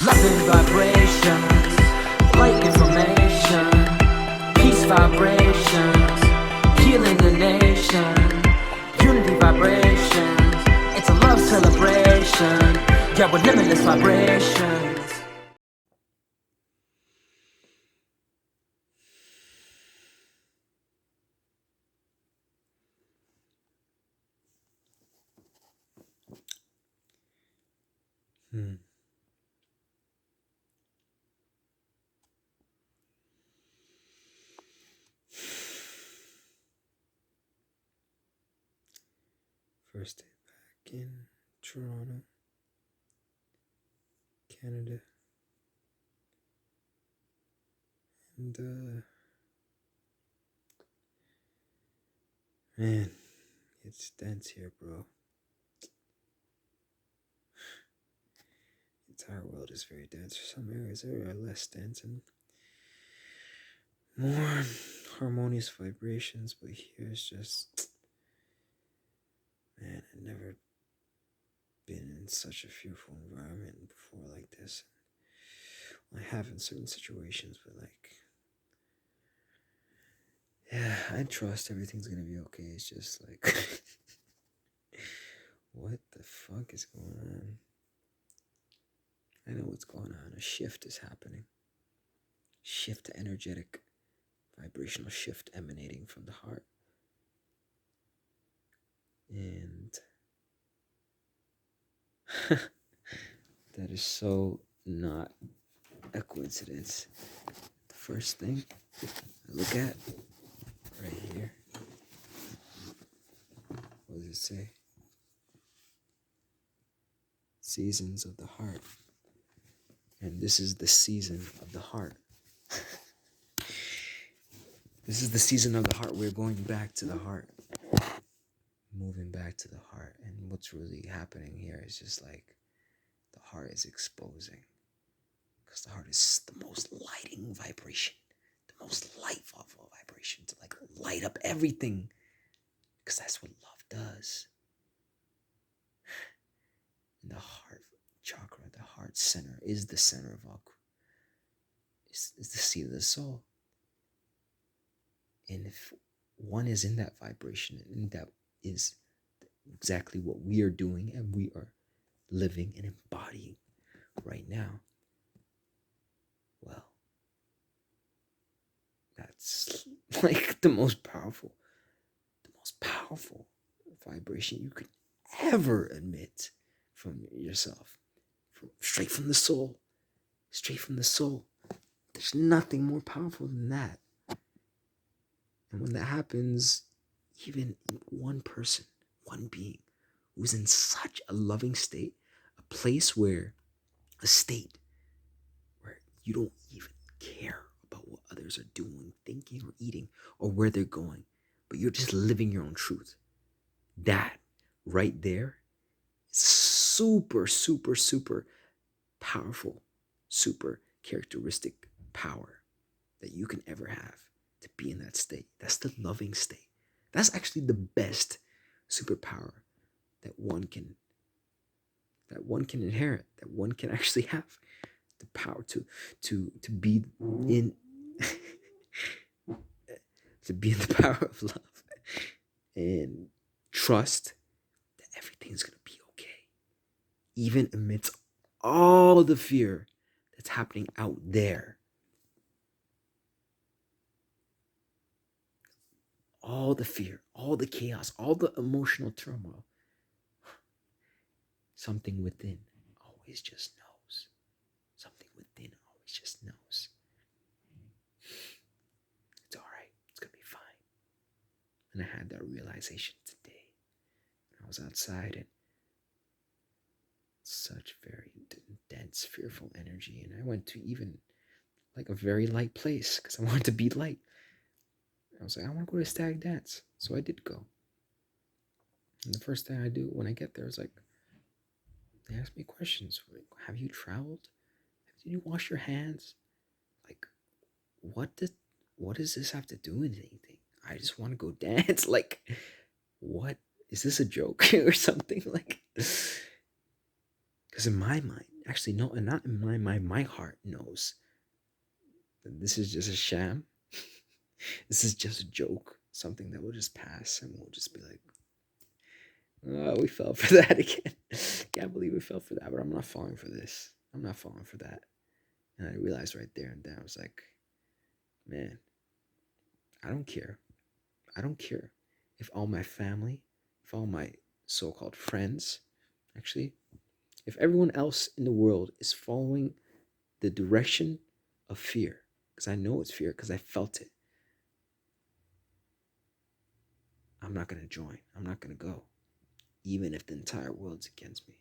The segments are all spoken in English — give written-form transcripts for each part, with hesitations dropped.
Loving vibrations, light information, peace vibrations, healing the nation, unity vibrations, it's a love celebration, yeah, with limitless vibrations. First day back in Toronto, Canada. And, man, it's dense here, bro. The entire world is very dense. Some areas are less dense and more harmonious vibrations, but here it's just, man, I've never been in such a fearful environment before like this. I have in certain situations, but like, yeah, I trust everything's gonna be okay. It's just like, what the fuck is going on? I know what's going on. A shift is happening. Shift, energetic, vibrational shift emanating from the heart. And that is so not a coincidence. The first thing I look at right here, what does it say? Seasons of the heart. And this is the season of the heart. This is the season of the heart. We're going back to the heart. Moving back to the heart. And what's really happening here is just like the heart is exposing. Because the heart is the most lighting vibration. The most lightful vibration to like light up everything. Because that's what love does. And the heart chakra, the heart center, is the center of all. Is the seat of the soul. And if one is in that vibration, and that is exactly what we are doing and we are living and embodying right now, well, that's like the most powerful vibration you could ever emit from yourself, straight from the soul. There's nothing more powerful than that. And when that happens, even one person, one being who's in such a loving state, a state where you don't even care about what others are doing, thinking, or eating, or where they're going, but you're just living your own truth. That right there is super, super, super powerful, super characteristic power that you can ever have to be in that state. That's the loving state. That's actually the best superpower that one can inherit, that one can actually have. The power to be in to be in the power of love and trust that everything's gonna be okay, even amidst all the fear that's happening out there. All the fear, all the chaos, all the emotional turmoil. Something within always just knows. Something within always just knows. It's all right. It's going to be fine. And I had that realization today. I was outside and such very dense, fearful energy. And I went to even like a very light place because I wanted to be light. I was like, I want to go to a stag dance. So I did go. And the first thing I do when I get there is like, they ask me questions. Like, have you traveled? Did you wash your hands? Like, what does this have to do with anything? I just want to go dance. Like, what? Is this a joke or something? Like, Because in my mind, actually, no, and not in my mind, my heart knows that this is just a sham. This is just a joke, something that will just pass, and we'll just be like, oh, we fell for that again. Can't believe we fell for that, but I'm not falling for this. I'm not falling for that. And I realized right there and then, I was like, man, I don't care. I don't care if all my family, if all my so called friends, actually, if everyone else in the world is following the direction of fear, because I know it's fear, because I felt it, I'm not going to join. I'm not going to go, even if the entire world's against me.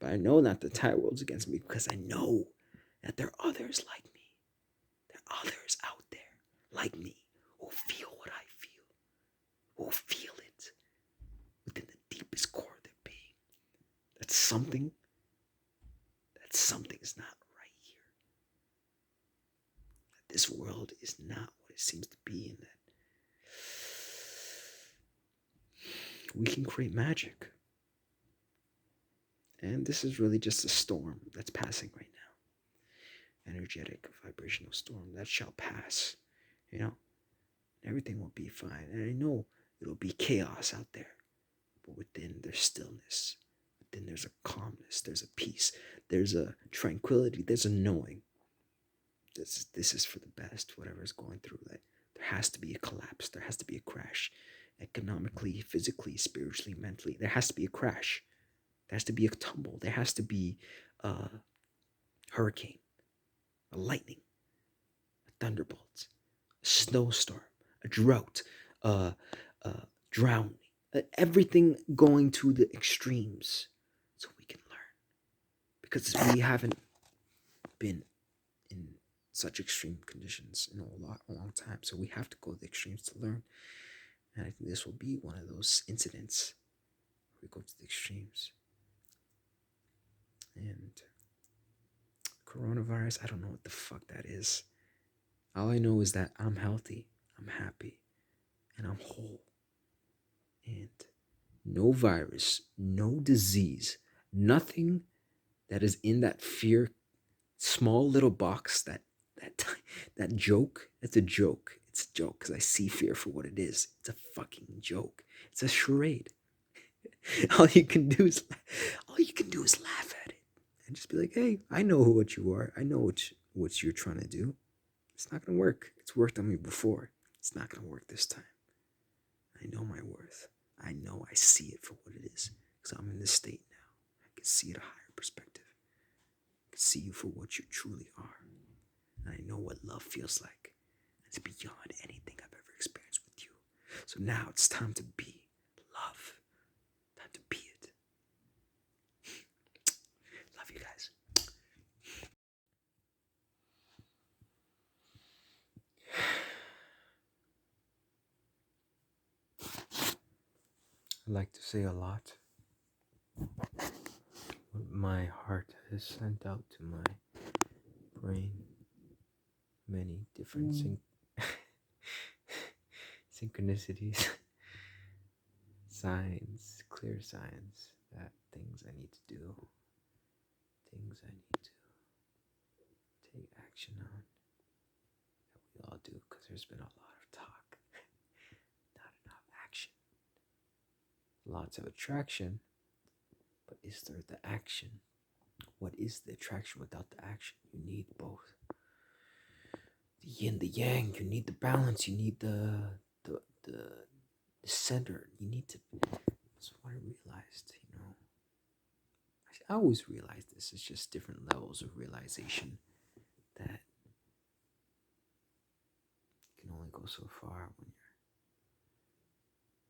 But I know that the entire world's against me because I know that there are others like me. There are others out there like me who feel what I feel, who feel it within the deepest core of their being. That something's not right here. That this world is not what it seems to be, and that we can create magic. And this is really just a storm that's passing right now. Energetic, vibrational storm that shall pass. You know, everything will be fine. And I know it'll be chaos out there. But within there's stillness. Within there's a calmness. There's a peace. There's a tranquility. There's a knowing. This is for the best, whatever is going through. Like, there has to be a collapse. There has to be a crash. Economically, physically, spiritually, mentally. There has to be a crash. There has to be a tumble. There has to be a hurricane, a lightning, a thunderbolt, a snowstorm, a drought, a drowning. Everything going to the extremes so we can learn. Because we haven't been in such extreme conditions in a long time. So we have to go to the extremes to learn. And I think this will be one of those incidents where we go to the extremes. And coronavirus, I don't know what the fuck that is. All I know is that I'm healthy, I'm happy, and I'm whole. And no virus, no disease, nothing that is in that fear small little box, that joke. It's a joke. It's a joke because I see fear for what it is. It's a fucking joke. It's a charade. all you can do is laugh at it and just be like, hey, I know what you are. I know what you're trying to do. It's not gonna work. It's worked on me before. It's not gonna work this time. I know my worth. I know I see it for what it is because I'm in this state now. I can see it a higher perspective. I can see you for what you truly are. And I know what love feels like. It's beyond anything I've ever experienced with you. So now it's time to be love. Time to be it. Love you guys. I like to say a lot. What my heart has sent out to my brain. Many different synchronicities, signs, clear signs that things I need to do, things I need to take action on, that we all do, because there's been a lot of talk, not enough action. Lots of attraction, but is there the action? What is the attraction without the action? You need both. The yin, the yang, you need the balance, you need the center. You need to. That's what I realized, I always realized this. It's just different levels of realization that you can only go so far when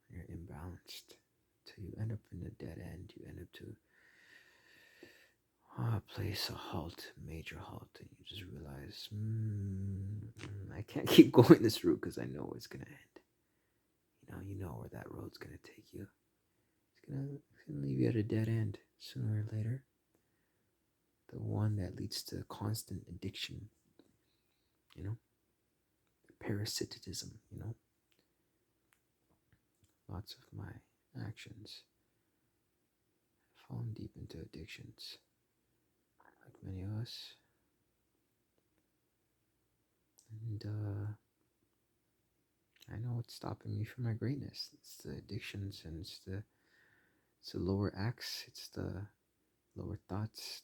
you're imbalanced. Till you end up in a dead end. You end up to a place, a halt, major halt, and you just realize, I can't keep going this route because I know it's gonna end. You know where that road's gonna take you. It's gonna leave you at a dead end sooner or later. The one that leads to constant addiction, parasitism, Lots of my actions fallen deep into addictions, like many of us. And I know it's stopping me from my greatness. It's the addictions, and it's the lower acts, it's the lower thoughts,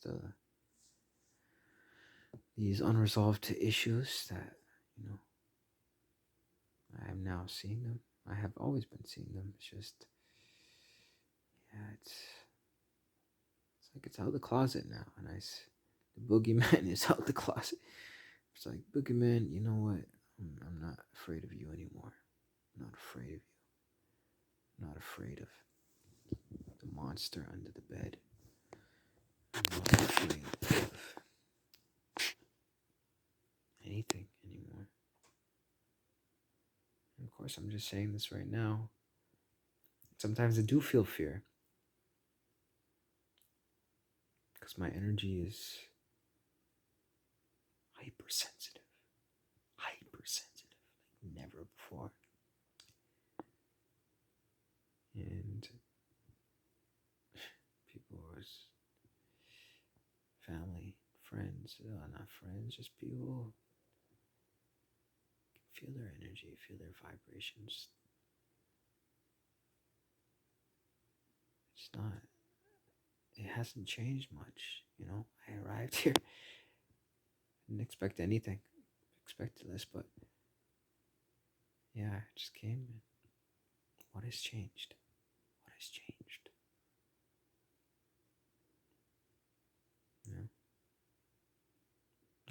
these unresolved issues that, I am now seeing them. I have always been seeing them. It's just, yeah, it's like it's out the closet now, and the boogeyman is out the closet. It's like, boogeyman, you know what? I'm not afraid of you anymore. I'm not afraid of you. I'm not afraid of the monster under the bed. I'm not afraid of anything anymore. And of course, I'm just saying this right now. Sometimes I do feel fear, because my energy is hypersensitive, like never before. And people, family, friends, not friends, just people can feel their energy, feel their vibrations. It hasn't changed much, I arrived here, didn't expect anything, expected less, but yeah, I just came. And what has changed? What has changed?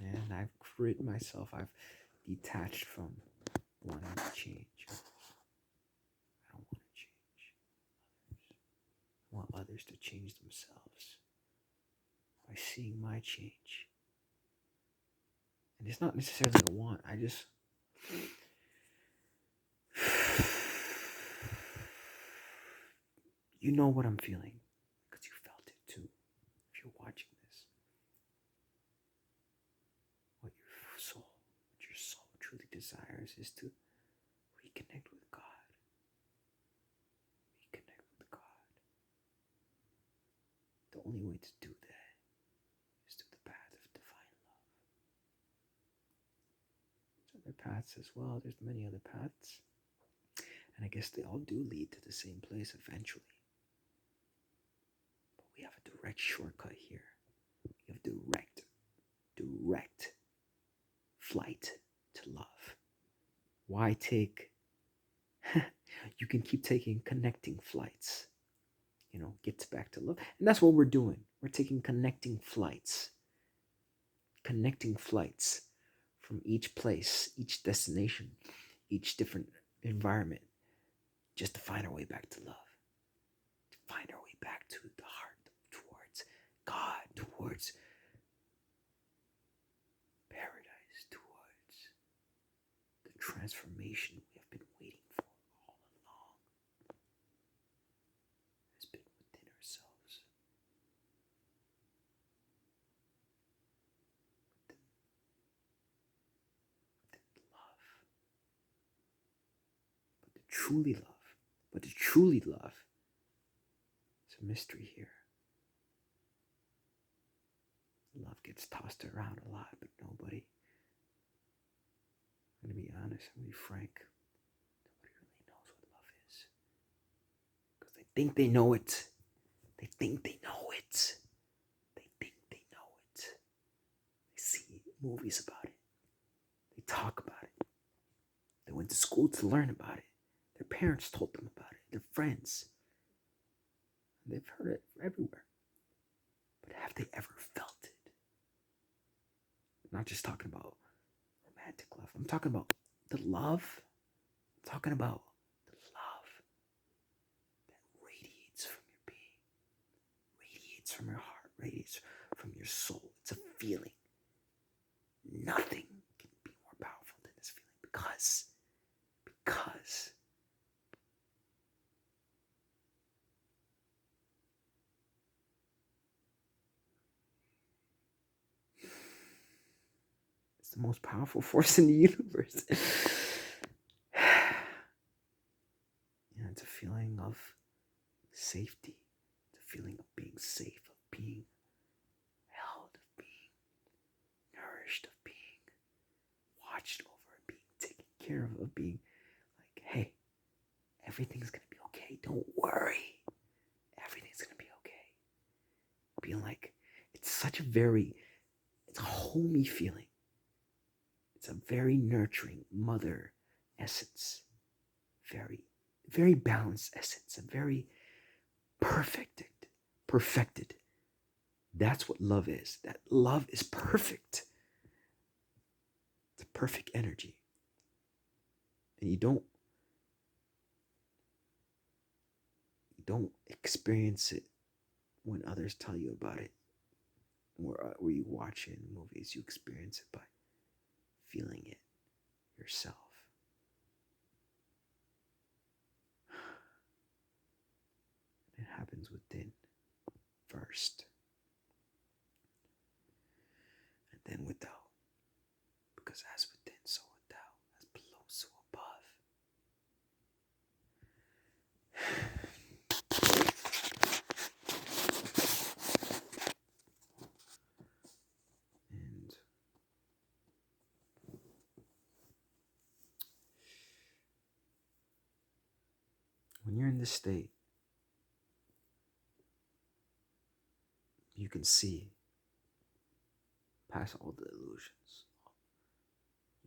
And I've rid myself, I've detached from wanting to change. I don't want to change others. I want others to change themselves by seeing my change. And it's not necessarily a want, I just you know what I'm feeling, because you felt it too. If you're watching this, what your soul truly desires is to reconnect with God. Reconnect with God. The only way to do that is through the path of divine love. There's other paths as well. There's many other paths. And I guess they all do lead to the same place eventually. But we have a direct shortcut here. We have direct flight to love. Why take? You can keep taking connecting flights. Gets back to love. And that's what we're doing. We're taking connecting flights from each place, each destination, each different environment, just to find our way back to love, to find our way back to the heart, towards God, towards paradise, towards the transformation we have been waiting for all along. Has been within ourselves, within love. But to truly love, it's a mystery here. Love gets tossed around a lot, but nobody, I'm going to be honest, I'm going to be frank, nobody really knows what love is. Because they think they know it. They see movies about it. They talk about it. They went to school to learn about it. Their parents told them about it. Their friends. They've heard it everywhere. But have they ever felt it? I'm not just talking about romantic love. I'm talking about the love. I'm talking about the love that radiates from your being, radiates from your heart, radiates from your soul. It's a feeling. Nothing can be more powerful than this feeling, because it's the most powerful force in the universe. It's a feeling of safety. It's a feeling of being care of being like, hey, everything's gonna be okay. Don't worry. Everything's gonna be okay. Being like, it's a homey feeling. It's a very nurturing mother essence. Very, very balanced essence. A very perfected. That's what love is. That love is perfect. It's a perfect energy. And you don't experience it when others tell you about it. Where you watch it in movies, you experience it by feeling it yourself. It happens within first, and then without. Because as within, so without. As below, so above. And when you're in this state, you can see past all the illusions.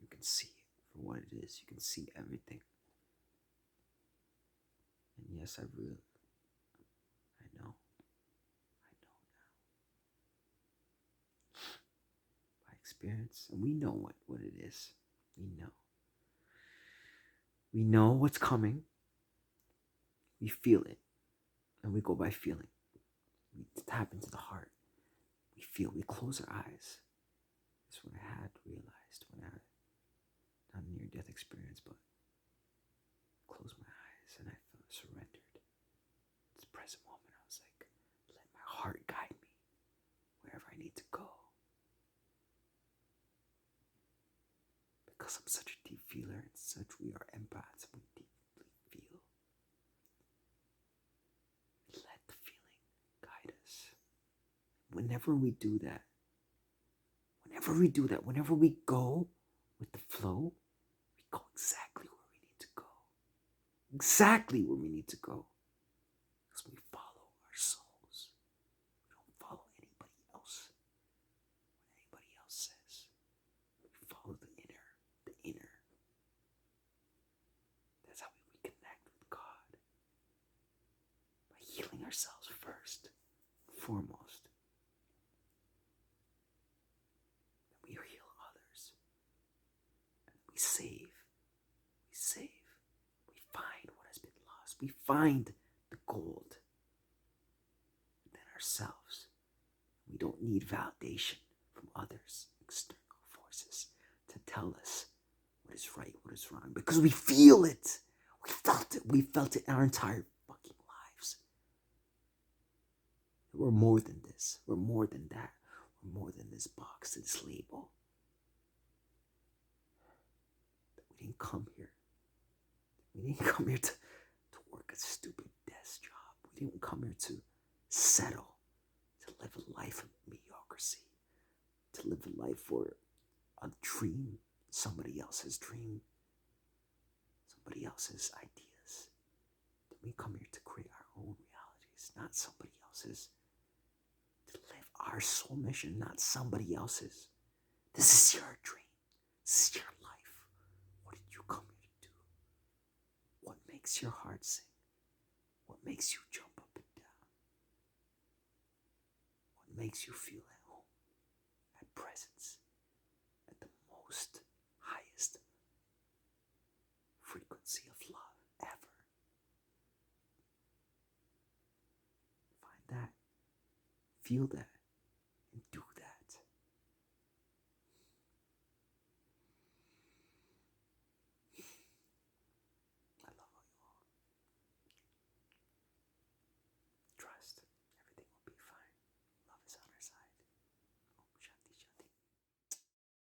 You can see it for what it is. You can see everything. And yes, I know now. By experience, and we know what it is. We know. We know what's coming. We feel it. And we go by feeling. We tap into the heart. We feel. We close our eyes. That's what I had realized when I had not a near-death experience, but closed my eyes and I felt surrendered. This present moment, I was like, let my heart guide me wherever I need to go. Because I'm such a deep feeler and we are empaths, we deeply feel. Let the feeling guide us. Whenever we do that, whenever we go with the flow, we go exactly where we need to go. Exactly where we need to go. Because we follow our souls. We don't follow anybody else. What anybody else says. We follow the inner. That's how we connect with God. By healing ourselves first, foremost. Then we heal others. And we save. We find what has been lost. We find the gold within ourselves. We don't need validation from others, external forces, to tell us what is right, what is wrong, because we feel it. We felt it our entire fucking lives. We're more than this. We're more than that. We're more than this box, this label. We didn't come here. We didn't come here to work a stupid desk job. We didn't come here to settle, to live a life of mediocrity, to live a life for a dream, somebody else's dream, somebody else's ideas. We come here to create our own realities, not somebody else's. To live our soul mission, not somebody else's. This is your dream. This is your life. What did you come here to do? What makes your heart sing? What makes you jump up and down? What makes you feel at home, at presence, at the most highest frequency of love ever? Find that. Feel that.